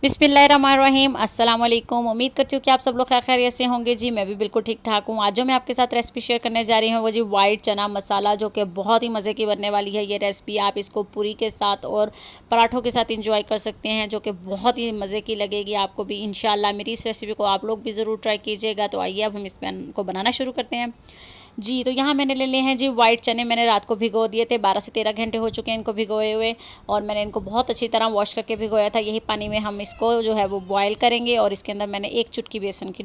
बिस्मिल्लाहिर्रहमानिर्रहीम अस्सलाम वालेकुम। उम्मीद करती हूँ कि आप सब लोग खैरियत से होंगे जी। मैं भी बिल्कुल ठीक ठाक हूँ। आज जो मैं आपके साथ रेसिपी शेयर करने जा रही हूँ वो जी वाइट चना मसाला, जो कि बहुत ही मज़े की बनने वाली है। ये रेसिपी आप इसको पूरी के साथ और पराठों के साथ इंजॉय कर सकते हैं, जो कि बहुत ही मज़े की लगेगी आपको भी इंशाल्लाह। मेरी इस रेसिपी को आप लोग भी ज़रूर ट्राई कीजिएगा। तो आइए अब हम इस पैन को बनाना शुरू करते हैं जी। तो यहाँ मैंने ले लिए हैं जी वाइट चने। मैंने रात को भिगो दिए थे, 12 से 13 घंटे हो चुके हैं इनको भिगोए हुए। और मैंने इनको बहुत अच्छी तरह वॉश करके भिगोया था। यही पानी में हम इसको जो है वो बॉयल करेंगे। और इसके अंदर मैंने 1 चुटकी बेसन की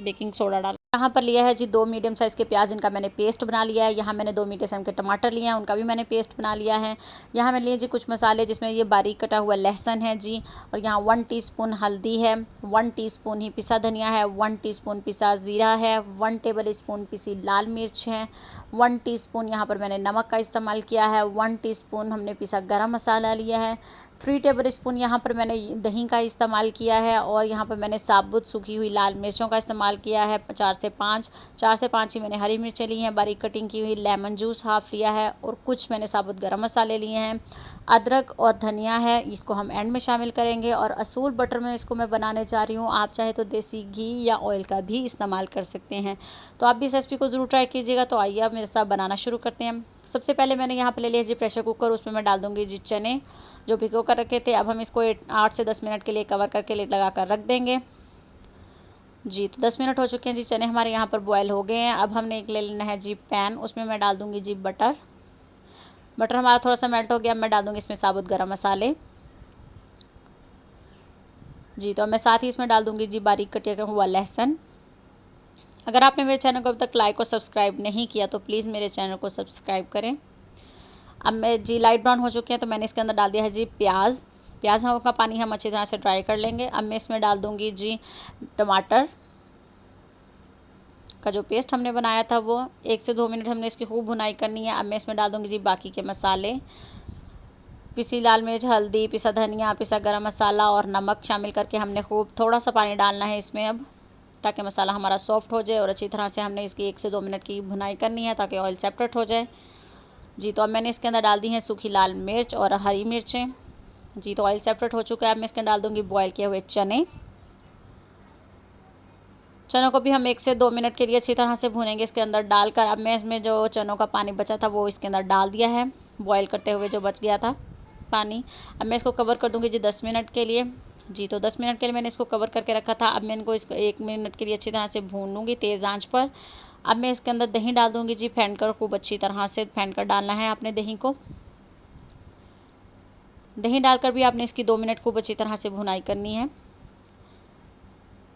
बेकिंग सोडा डाला। यहाँ पर लिया है जी 2 मीडियम साइज़ के प्याज, इनका मैंने पेस्ट बना लिया है। यहाँ मैंने 2 मीडियम साइज़ के टमाटर लिए हैं, उनका भी मैंने पेस्ट बना लिया है। यहाँ मैंने लिए जी कुछ मसाले, जिसमें ये बारीक कटा हुआ लहसुन है जी। और यहाँ 1 टीस्पून हल्दी है, 1 टीस्पून ही पिसा धनिया है, 1 टीस्पून पिसा ज़ीरा है, 1 टेबल स्पून पिसी लाल मिर्च है, 1 टीस्पून यहाँ पर मैंने नमक का इस्तेमाल किया है, 1 टीस्पून हमने पिसा गरम मसाला लिया है, 3 टेबल स्पून यहाँ पर मैंने दही का इस्तेमाल किया है। और यहाँ पर मैंने साबुत सूखी हुई लाल मिर्चों का इस्तेमाल किया है, 4 से 5 ही मैंने हरी मिर्चें ली हैं, बारीक कटिंग की हुई लेमन जूस हाफ़ लिया है। और कुछ मैंने साबुत गरम मसाले लिए हैं। अदरक और धनिया है, इसको हम एंड में शामिल करेंगे। और असूल बटर में इसको मैं बनाने जा रही हूँ। आप चाहे तो देसी घी या ऑयल का भी इस्तेमाल कर सकते हैं। तो आप भी इस रेसिपी को ज़रूर ट्राई कीजिएगा। तो आइए अब मेरे साथ बनाना शुरू करते हैं। सबसे पहले मैंने यहाँ पर ले लिया जी प्रेशर कुकर। उसमें मैं डाल दूँगी जी चने जो भिगो कर रखे थे। अब हम इसको 8 से 10 मिनट के लिए कवर करके लिड लगा कर रख देंगे जी। तो 10 मिनट हो चुके हैं जी, चने हमारे यहाँ पर बॉयल हो गए हैं। अब हमने एक ले लेना है जी पैन, उसमें मैं डाल दूँगी जी बटर। बटर हमारा थोड़ा सा मेल्ट हो गया। अब मैं डाल दूँगी इसमें साबुत गरम मसाले जी। तो अब मैं साथ ही इसमें डाल दूँगी जी बारीक कटिया हुआ लहसुन। अगर आपने मेरे चैनल को अब तक लाइक और सब्सक्राइब नहीं किया तो प्लीज़ मेरे चैनल को सब्सक्राइब करें। अब मैं जी लाइट ब्राउन हो चुके हैं, तो मैंने इसके अंदर डाल दिया है जी प्याज। का पानी हम अच्छी तरह से ड्राई कर लेंगे। अब मैं इसमें डाल दूँगी जी टमाटर का जो पेस्ट हमने बनाया था, वो 1 से 2 मिनट हमने इसकी खूब भुनाई करनी है। अब मैं इसमें डाल दूँगी जी बाकी के मसाले, पिसी लाल मिर्च, हल्दी, पिसा धनिया, पिसा गरम मसाला और नमक शामिल करके हमने खूब थोड़ा सा पानी डालना है इसमें अब, ताकि मसाला हमारा सॉफ्ट हो जाए। और अच्छी तरह से हमने इसकी 1 से 2 मिनट की भुनाई करनी है, ताकि ऑयल सेपरेट हो जाए जी। तो अब मैंने इसके अंदर डाल दी हैं सूखी लाल मिर्च और हरी मिर्चें जी। तो ऑयल सेपरेट हो चुका है। अब मैं इसके अंदर डाल दूँगी बॉयल किए हुए चनों को भी हम 1 से 2 मिनट के लिए अच्छी तरह से भूनेंगे इसके अंदर डालकर। अब मैं इसमें जो चनों का पानी बचा था वो इसके अंदर डाल दिया है, बॉयल करते हुए जो बच गया था पानी। अब मैं इसको कवर कर दूँगी जी 10 मिनट के लिए जी। तो 10 मिनट के लिए मैंने इसको कवर करके रखा था। अब मैं इनको 1 मिनट के लिए अच्छी तरह से भून लूँगी तेज़ आंच पर। अब मैं इसके अंदर दही डाल दूँगी जी, फेंट कर खूब अच्छी तरह से फेंट कर डालना है आपने दही को। दही डालकर भी आपने इसकी 2 मिनट खूब अच्छी तरह से भुनाई करनी है।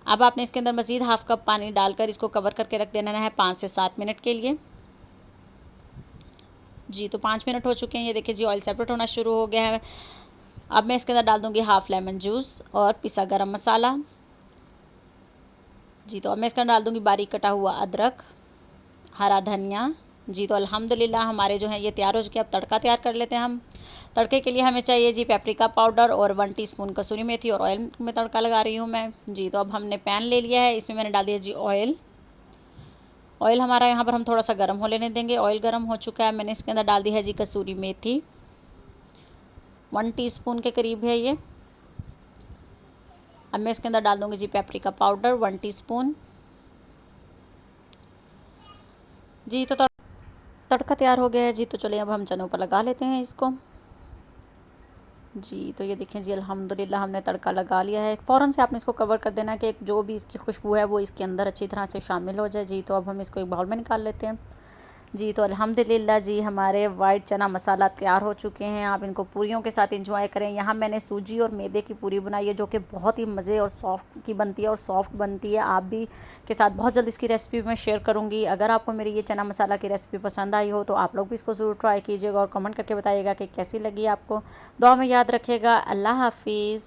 अब आपने इसके अंदर मज़ीद हाफ़ कप पानी डालकर इसको कवर करके रख देना है 5 से 7 मिनट के लिए जी। तो 5 मिनट हो चुके हैं, ये देखिए जी ऑयल सेपरेट होना शुरू हो गया है। अब मैं इसके अंदर डाल दूँगी हाफ़ लेमन जूस और पिसा गरम मसाला जी। तो अब मैं इसके अंदर डाल दूँगी बारीक कटा हुआ अदरक, हरा धनिया जी। तो अल्हम्दुलिल्लाह हमारे जो हैं ये तैयार हो चुके हैं। अब तड़का तैयार कर लेते हैं हम। तड़के के लिए हमें चाहिए जी पेपरिका पाउडर और 1 टीस्पून कसूरी मेथी, और ऑयल में तड़का लगा रही हूँ मैं जी। तो अब हमने पैन ले लिया है, इसमें मैंने डाल दिया जी ऑयल। ऑयल हमारा यहाँ पर हम थोड़ा सा गर्म हो लेने देंगे। ऑयल गर्म हो चुका है। मैंने इसके अंदर डाल दी है जी कसूरी मेथी, 1 टीस्पून के करीब है ये। अब मैं इसके अंदर डाल दूँगी जी पेपरिका पाउडर 1 टीस्पून जी। तो तड़का तैयार हो गया है जी। तो चलिए अब हम चनों पर लगा लेते हैं इसको जी। तो ये देखें जी अल्हम्दुलिल्लाह हमने तड़का लगा लिया है। फ़ौरन से आपने इसको कवर कर देना है कि जो भी इसकी खुशबू है वो इसके अंदर अच्छी तरह से शामिल हो जाए जी। तो अब हम इसको एक बाउल में निकाल लेते हैं जी। तो अल्हम्दुलिल्लाह जी हमारे वाइट चना मसाला तैयार हो चुके हैं। आप इनको पूरियों के साथ एंजॉय करें। यहाँ मैंने सूजी और मैदे की पूरी बनाई है, जो कि बहुत ही मज़े और सॉफ्ट की बनती है और सॉफ्ट बनती है। आप भी के साथ बहुत जल्द इसकी रेसिपी मैं शेयर करूँगी। अगर आपको मेरी ये चना मसाला की रेसिपी पसंद आई हो तो आप लोग भी इसको ज़रूर ट्राई कीजिएगा और कमेंट करके बताइएगा कि कैसी लगी आपको। दुआ में याद रखिएगा। अल्लाह हाफिज़।